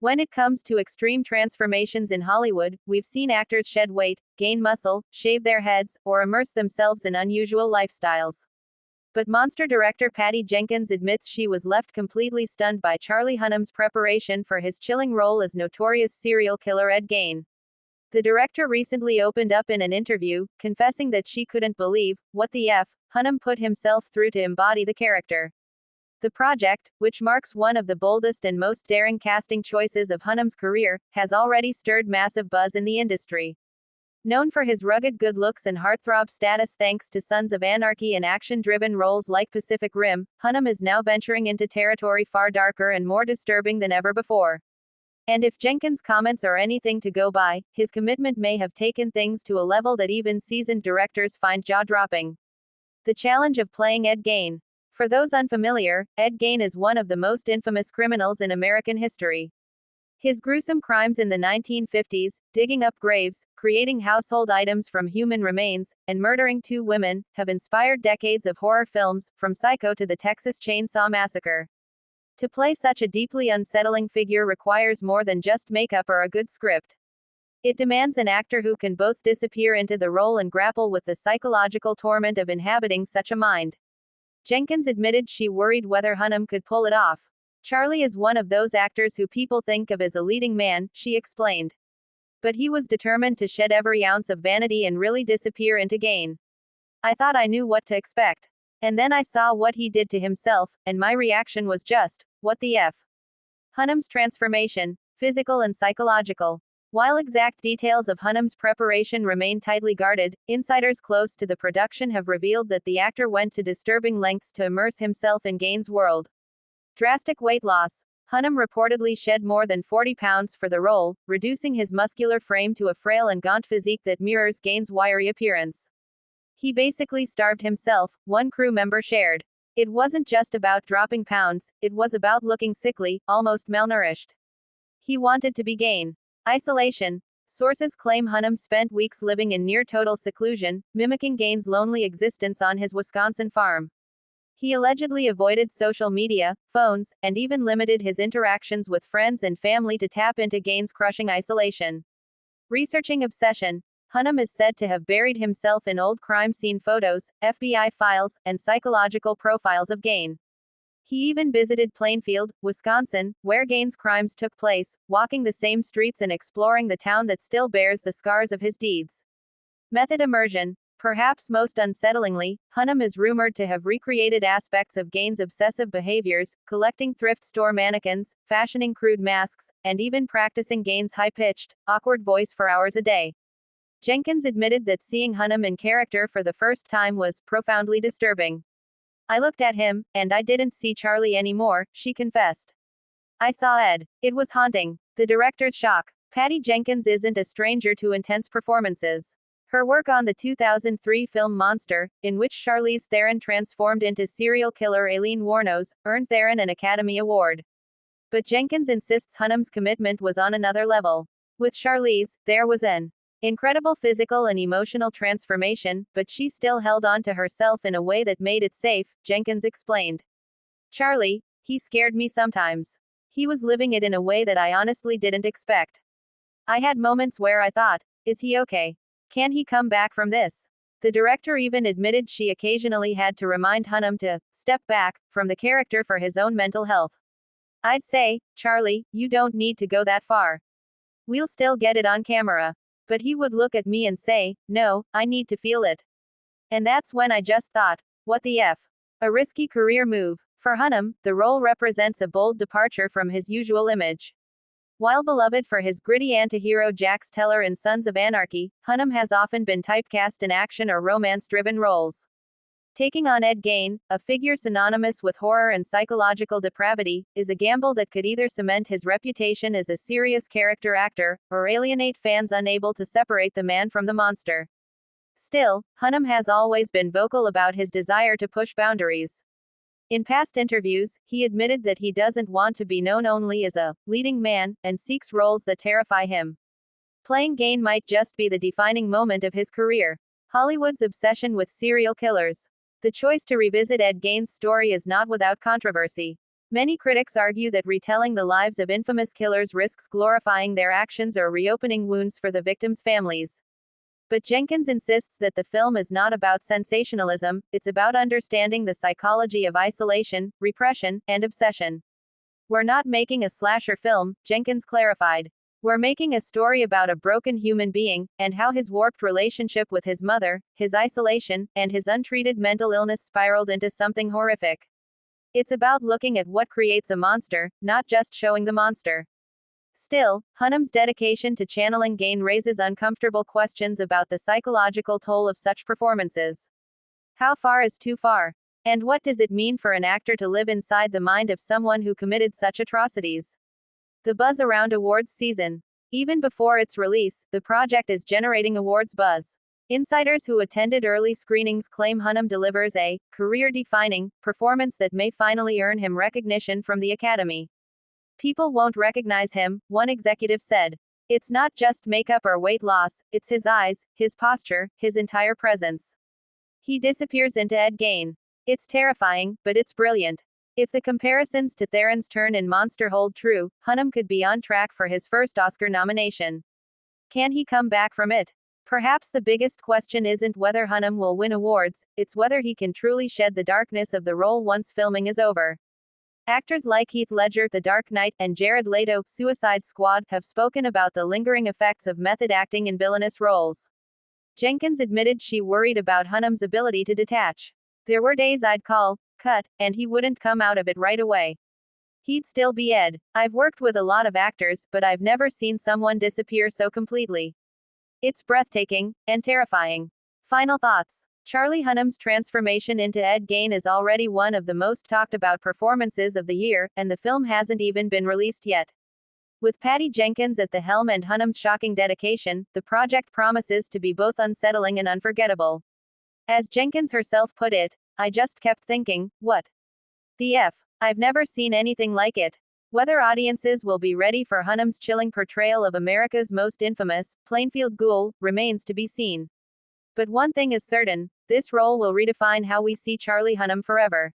When it comes to extreme transformations in Hollywood, we've seen actors shed weight, gain muscle, shave their heads, or immerse themselves in unusual lifestyles. But monster director Patty Jenkins admits she was left completely stunned by Charlie Hunnam's preparation for his chilling role as notorious serial killer Ed Gein. The director recently opened up in an interview, confessing that she couldn't believe what the F Hunnam put himself through to embody the character. The project, which marks one of the boldest and most daring casting choices of Hunnam's career, has already stirred massive buzz in the industry. Known for his rugged good looks and heartthrob status thanks to Sons of Anarchy and action-driven roles like Pacific Rim, Hunnam is now venturing into territory far darker and more disturbing than ever before. And if Jenkins' comments are anything to go by, his commitment may have taken things to a level that even seasoned directors find jaw-dropping. The challenge of playing Ed Gein. For those unfamiliar, Ed Gein is one of the most infamous criminals in American history. His gruesome crimes in the 1950s, digging up graves, creating household items from human remains, and murdering 2 women, have inspired decades of horror films, from Psycho to the Texas Chainsaw Massacre. To play such a deeply unsettling figure requires more than just makeup or a good script. It demands an actor who can both disappear into the role and grapple with the psychological torment of inhabiting such a mind. Jenkins admitted she worried whether Hunnam could pull it off. Charlie is one of those actors who people think of as a leading man, she explained. But he was determined to shed every ounce of vanity and really disappear into Gein. I thought I knew what to expect. And then I saw what he did to himself, and my reaction was just, what the F? Hunnam's transformation, physical and psychological. While exact details of Hunnam's preparation remain tightly guarded, insiders close to the production have revealed that the actor went to disturbing lengths to immerse himself in Gein's world. Drastic weight loss. Hunnam reportedly shed more than 40 pounds for the role, reducing his muscular frame to a frail and gaunt physique that mirrors Gein's wiry appearance. He basically starved himself, one crew member shared. It wasn't just about dropping pounds, it was about looking sickly, almost malnourished. He wanted to be Gein. Isolation. Sources claim Hunnam spent weeks living in near-total seclusion, mimicking Gein's lonely existence on his Wisconsin farm. He allegedly avoided social media, phones, and even limited his interactions with friends and family to tap into Gein's crushing isolation. Researching obsession. Hunnam is said to have buried himself in old crime scene photos, FBI files, and psychological profiles of Gein. He even visited Plainfield, Wisconsin, where Gein's crimes took place, walking the same streets and exploring the town that still bears the scars of his deeds. Method immersion. Perhaps most unsettlingly, Hunnam is rumored to have recreated aspects of Gein's obsessive behaviors, collecting thrift store mannequins, fashioning crude masks, and even practicing Gein's high-pitched, awkward voice for hours a day. Jenkins admitted that seeing Hunnam in character for the first time was profoundly disturbing. I looked at him, and I didn't see Charlie anymore, she confessed. I saw Ed. It was haunting. The director's shock. Patty Jenkins isn't a stranger to intense performances. Her work on the 2003 film Monster, in which Charlize Theron transformed into serial killer Aileen Wuornos, earned Theron an Academy Award. But Jenkins insists Hunnam's commitment was on another level. With Charlize, there was an incredible physical and emotional transformation, but she still held on to herself in a way that made it safe, Jenkins explained. Charlie, he scared me sometimes. He was living it in a way that I honestly didn't expect. I had moments where I thought, is he okay? Can he come back from this? The director even admitted she occasionally had to remind Hunnam to step back from the character for his own mental health. I'd say, Charlie, you don't need to go that far. We'll still get it on camera. But he would look at me and say, no, I need to feel it. And that's when I just thought, what the F? A risky career move. For Hunnam, the role represents a bold departure from his usual image. While beloved for his gritty antihero Jax Teller in Sons of Anarchy, Hunnam has often been typecast in action or romance-driven roles. Taking on Ed Gein, a figure synonymous with horror and psychological depravity, is a gamble that could either cement his reputation as a serious character actor, or alienate fans unable to separate the man from the monster. Still, Hunnam has always been vocal about his desire to push boundaries. In past interviews, he admitted that he doesn't want to be known only as a leading man, and seeks roles that terrify him. Playing Gein might just be the defining moment of his career. Hollywood's obsession with serial killers. The choice to revisit Ed Gein's story is not without controversy. Many critics argue that retelling the lives of infamous killers risks glorifying their actions or reopening wounds for the victims' families. But Jenkins insists that the film is not about sensationalism, it's about understanding the psychology of isolation, repression, and obsession. We're not making a slasher film, Jenkins clarified. We're making a story about a broken human being, and how his warped relationship with his mother, his isolation, and his untreated mental illness spiraled into something horrific. It's about looking at what creates a monster, not just showing the monster. Still, Hunnam's dedication to channeling Gein raises uncomfortable questions about the psychological toll of such performances. How far is too far? And what does it mean for an actor to live inside the mind of someone who committed such atrocities? The buzz around awards season. Even before its release, the project is generating awards buzz. Insiders who attended early screenings claim Hunnam delivers a career-defining performance that may finally earn him recognition from the Academy. People won't recognize him, one executive said. It's not just makeup or weight loss, it's his eyes, his posture, his entire presence. He disappears into Ed Gein. It's terrifying, but it's brilliant. If the comparisons to Theron's turn in Monster hold true, Hunnam could be on track for his first Oscar nomination. Can he come back from it? Perhaps the biggest question isn't whether Hunnam will win awards, it's whether he can truly shed the darkness of the role once filming is over. Actors like Heath Ledger, The Dark Knight, and Jared Leto, Suicide Squad, have spoken about the lingering effects of method acting in villainous roles. Jenkins admitted she worried about Hunnam's ability to detach. There were days I'd call, cut, and he wouldn't come out of it right away. He'd still be Ed. I've worked with a lot of actors, but I've never seen someone disappear so completely. It's breathtaking, and terrifying. Final thoughts. Charlie Hunnam's transformation into Ed Gein is already one of the most talked about performances of the year, and the film hasn't even been released yet. With Patty Jenkins at the helm and Hunnam's shocking dedication, the project promises to be both unsettling and unforgettable. As Jenkins herself put it, I just kept thinking, what the F? I've never seen anything like it. Whether audiences will be ready for Hunnam's chilling portrayal of America's most infamous, Plainfield ghoul, remains to be seen. But one thing is certain, this role will redefine how we see Charlie Hunnam forever.